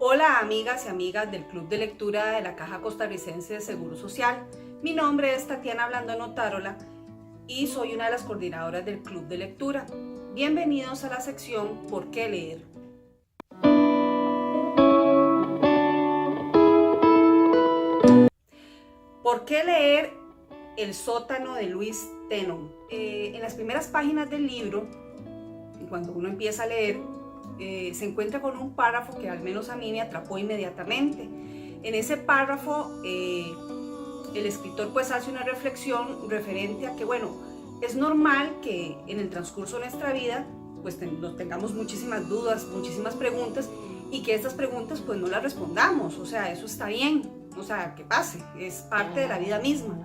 Hola amigas y amigas del Club de Lectura de la Caja Costarricense de Seguro Social. Mi nombre es Tatiana Blandón Otárola y soy una de las coordinadoras del Club de Lectura. Bienvenidos a la sección ¿Por qué leer? ¿Por qué leer? El sótano de Louise Tennon. En las primeras páginas del libro, cuando uno empieza a leer, se encuentra con un párrafo que al menos a mí me atrapó inmediatamente. En ese párrafo el escritor pues hace una reflexión referente a que es normal que en el transcurso de nuestra vida pues tengamos muchísimas dudas, muchísimas preguntas y que estas preguntas pues no las respondamos, o sea, eso está bien, o sea, que pase, es parte de la vida misma.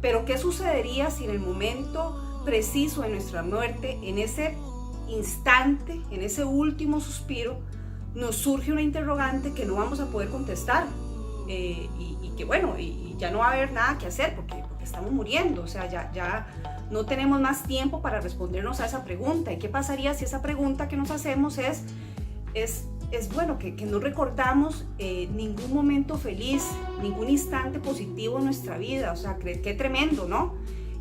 Pero ¿qué sucedería si en el momento preciso de nuestra muerte, en ese instante, en ese último suspiro, nos surge una interrogante que no vamos a poder contestar y ya no va a haber nada que hacer porque estamos muriendo, o sea, ya no tenemos más tiempo para respondernos a esa pregunta? ¿Y qué pasaría si esa pregunta que nos hacemos es que no recordamos ningún momento feliz, ningún instante positivo en nuestra vida? O sea, qué tremendo, ¿no?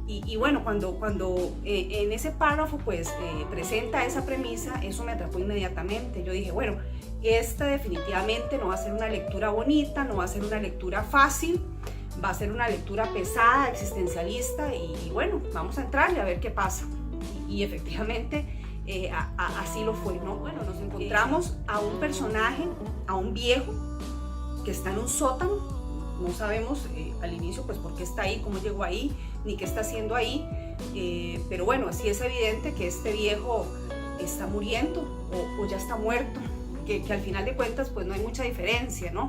Y cuando en ese párrafo pues presenta esa premisa, eso me atrapó inmediatamente. Yo dije, esta definitivamente no va a ser una lectura bonita, no va a ser una lectura fácil, va a ser una lectura pesada, existencialista y vamos a entrarle a ver qué pasa. Y efectivamente así lo fue, ¿no? Nos encontramos a un personaje, a un viejo que está en un sótano. No sabemos al inicio pues por qué está ahí, cómo llegó ahí, ni qué está haciendo ahí, pero sí es evidente que este viejo está muriendo o ya está muerto, que al final de cuentas pues no hay mucha diferencia, ¿no?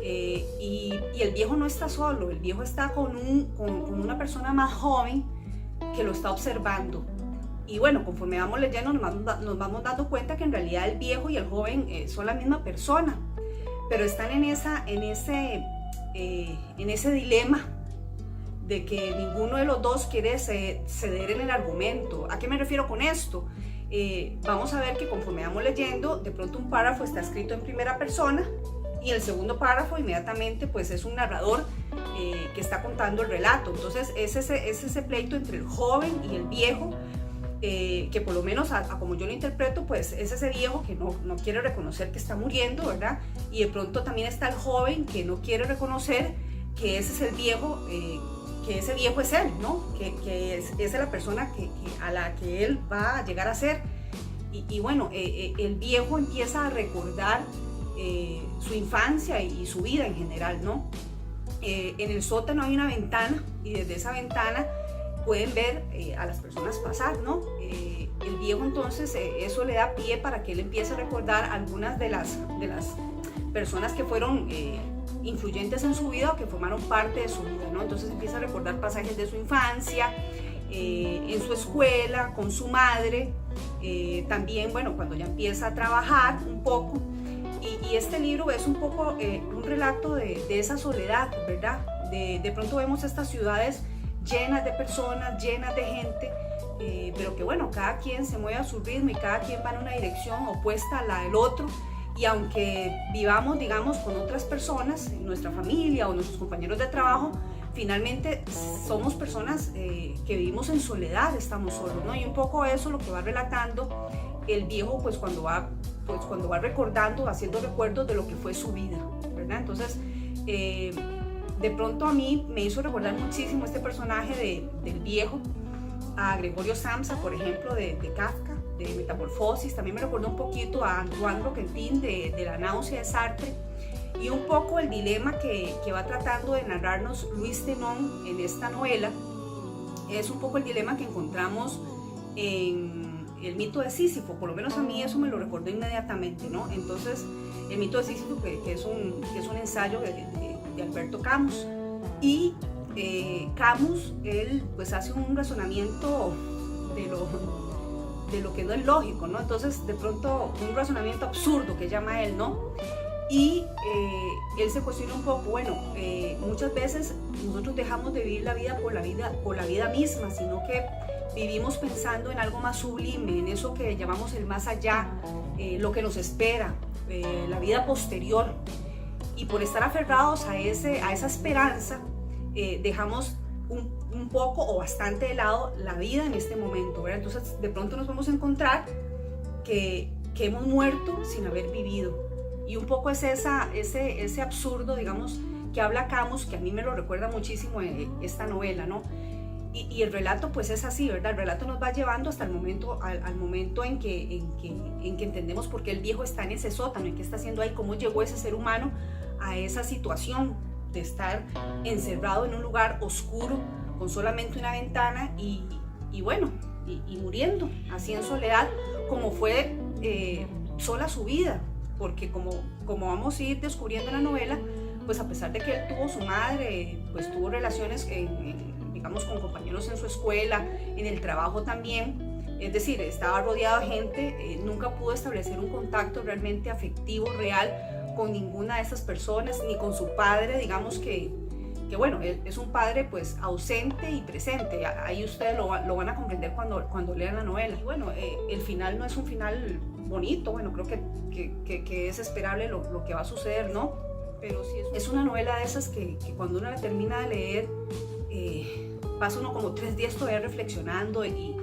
Y el viejo no está solo, el viejo está con una persona más joven que lo está observando. Y conforme vamos leyendo nos vamos dando cuenta que en realidad el viejo y el joven son la misma persona, pero están en ese dilema de que ninguno de los dos quiere ceder en el argumento. ¿A qué me refiero con esto? Vamos a ver que conforme vamos leyendo, de pronto un párrafo está escrito en primera persona y el segundo párrafo inmediatamente pues es un narrador que está contando el relato. Entonces es ese pleito entre el joven y el viejo, que por lo menos como yo lo interpreto pues es ese viejo que no quiere reconocer que está muriendo, ¿verdad? Y de pronto también está el joven que no quiere reconocer que ese es el viejo, que ese viejo es él, ¿no? Que es la persona a la que él va a llegar a ser. El viejo empieza a recordar su infancia y su vida en general, ¿no? En el sótano hay una ventana y desde esa ventana pueden ver a las personas pasar, ¿no? El viejo entonces eso le da pie para que él empiece a recordar algunas de las personas que fueron influyentes en su vida o que formaron parte de su vida, ¿no? Entonces empieza a recordar pasajes de su infancia, en su escuela, con su madre, también, cuando ya empieza a trabajar un poco. Y este libro es un poco un relato de esa soledad, ¿verdad? De pronto vemos estas ciudades llenas de personas, llenas de gente, pero que cada quien se mueve a su ritmo y cada quien va en una dirección opuesta a la del otro. Y aunque vivamos, digamos, con otras personas, nuestra familia o nuestros compañeros de trabajo, finalmente somos personas que vivimos en soledad, estamos solos, ¿no? Y un poco eso lo que va relatando el viejo, pues cuando va recordando, haciendo recuerdos de lo que fue su vida, ¿verdad? Entonces, de pronto a mí me hizo recordar muchísimo este personaje del viejo, a Gregorio Samsa, por ejemplo, de Kafka, de Metamorfosis. También me recordó un poquito a Antoine Roquentin de La náusea de Sartre, y un poco el dilema que va tratando de narrarnos Louise Tennon en esta novela es un poco el dilema que encontramos en el mito de Sísifo. Por lo menos a mí eso me lo recordó inmediatamente, ¿no? Entonces el mito de Sísifo, que es un ensayo de Alberto Camus, y Camus, él pues hace un razonamiento de lo que no es lógico, ¿no? Entonces de pronto un razonamiento absurdo que llama él, ¿no? Y él se cuestiona un poco, muchas veces nosotros dejamos de vivir la vida por la vida misma, sino que vivimos pensando en algo más sublime, en eso que llamamos el más allá, lo que nos espera, la vida posterior, y por estar aferrados a esa esperanza, dejamos un poco o bastante de lado la vida en este momento, ¿verdad? Entonces de pronto nos vamos a encontrar que hemos muerto sin haber vivido, y un poco es ese absurdo, digamos, que habla Camus, que a mí me lo recuerda muchísimo esta novela, ¿no? Y el relato pues es así, ¿verdad? El relato nos va llevando hasta el momento, al momento en que entendemos por qué el viejo está en ese sótano, en qué está haciendo ahí, cómo llegó ese ser humano a esa situación de estar encerrado en un lugar oscuro con solamente una ventana y muriendo así en soledad, como fue sola su vida, porque como vamos a ir descubriendo en la novela, pues a pesar de que él tuvo su madre, pues tuvo relaciones digamos con compañeros en su escuela, en el trabajo también, es decir, estaba rodeado de gente, nunca pudo establecer un contacto realmente afectivo, real, con ninguna de esas personas, ni con su padre, digamos que bueno, él es un padre pues ausente y presente. Ahí ustedes lo van a comprender cuando lean la novela. Y bueno, el final no es un final bonito, bueno, creo que es esperable lo que va a suceder, ¿no? Pero sí es una novela de esas que cuando uno la termina de leer, pasa uno como 3 días todavía reflexionando y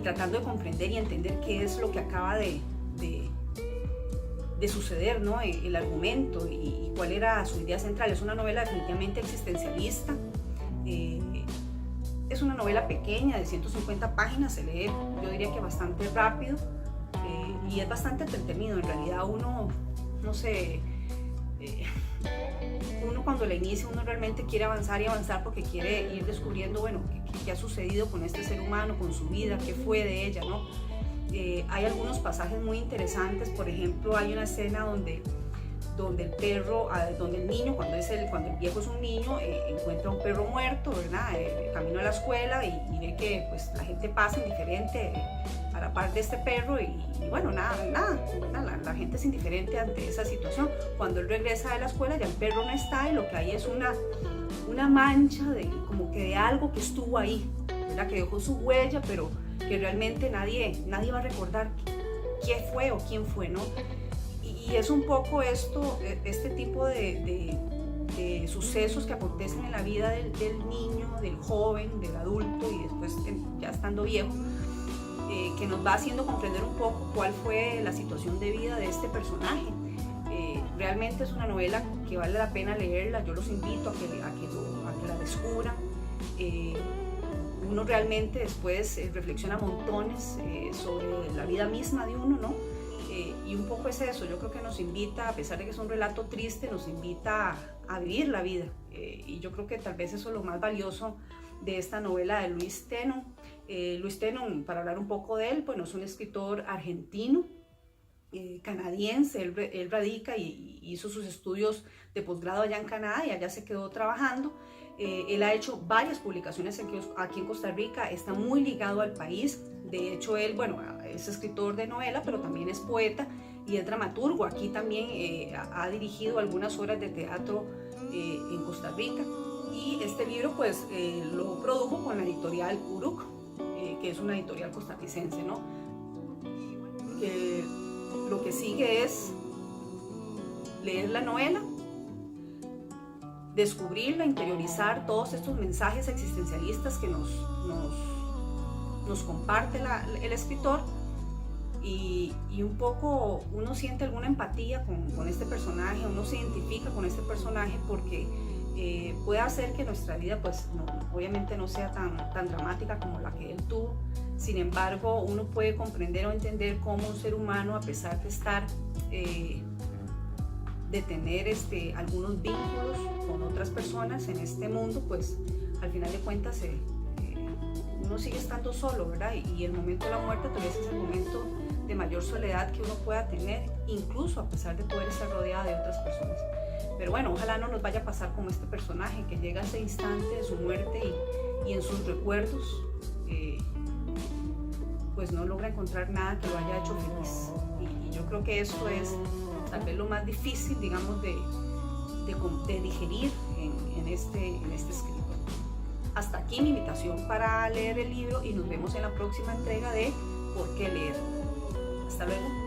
tratando de comprender y entender qué es lo que acaba de suceder, ¿no? El argumento y cuál era su idea central. Es una novela definitivamente existencialista, es una novela pequeña de 150 páginas, se lee yo diría que bastante rápido, y es bastante entretenido. En realidad uno, no sé, uno cuando la inicia, uno realmente quiere avanzar y avanzar porque quiere ir descubriendo, bueno, qué ha sucedido con este ser humano, con su vida, qué fue de ella, ¿no? Hay algunos pasajes muy interesantes. Por ejemplo, hay una escena donde el perro, donde el niño, cuando el viejo es un niño, encuentra un perro muerto, ¿verdad? Camino a la escuela y ve que pues la gente pasa indiferente a la par de este perro y bueno, nada, la gente es indiferente ante esa situación. Cuando él regresa de la escuela ya el perro no está y lo que hay es una mancha como que de algo que estuvo ahí, ¿verdad? Que dejó su huella, pero que realmente nadie va a recordar qué fue o quién fue, ¿no? Y es un poco este tipo de sucesos que acontecen en la vida del niño, del joven, del adulto y después ya estando viejo, que nos va haciendo comprender un poco cuál fue la situación de vida de este personaje. Realmente es una novela que vale la pena leerla. Yo los invito a que la descubran. Uno realmente después reflexiona montones sobre la vida misma de uno, ¿no? Y un poco es eso, yo creo que nos invita, a pesar de que es un relato triste, nos invita a vivir la vida. Y yo creo que tal vez eso es lo más valioso de esta novela de Louis Thenon. Louis Thenon, para hablar un poco de él, bueno, es un escritor argentino, canadiense. Él radica y hizo sus estudios de posgrado allá en Canadá y allá se quedó trabajando. Él ha hecho varias publicaciones aquí en Costa Rica, está muy ligado al país. De hecho, él, bueno, es escritor de novela, pero también es poeta y es dramaturgo. Aquí también ha dirigido algunas obras de teatro en Costa Rica. Y este libro, pues, lo produjo con la editorial Uruk, que es una editorial costarricense, ¿no? Lo que sigue es leer la novela, descubrirla, interiorizar todos estos mensajes existencialistas que nos comparte el escritor y un poco uno siente alguna empatía con este personaje, uno se identifica con este personaje porque puede hacer que nuestra vida pues obviamente no sea tan dramática como la que él tuvo. Sin embargo, uno puede comprender o entender cómo un ser humano, a pesar de estar de tener algunos vínculos con otras personas en este mundo, pues al final de cuentas uno sigue estando solo, ¿verdad? Y el momento de la muerte tal vez es el momento de mayor soledad que uno pueda tener, incluso a pesar de poder estar rodeada de otras personas. Pero bueno, ojalá no nos vaya a pasar como este personaje que llega a ese instante de su muerte y en sus recuerdos pues no logra encontrar nada que lo haya hecho feliz. Y yo creo que eso es tal vez lo más difícil, digamos, de digerir en este escrito. Hasta aquí mi invitación para leer el libro y nos vemos en la próxima entrega de ¿Por qué leer? Hasta luego.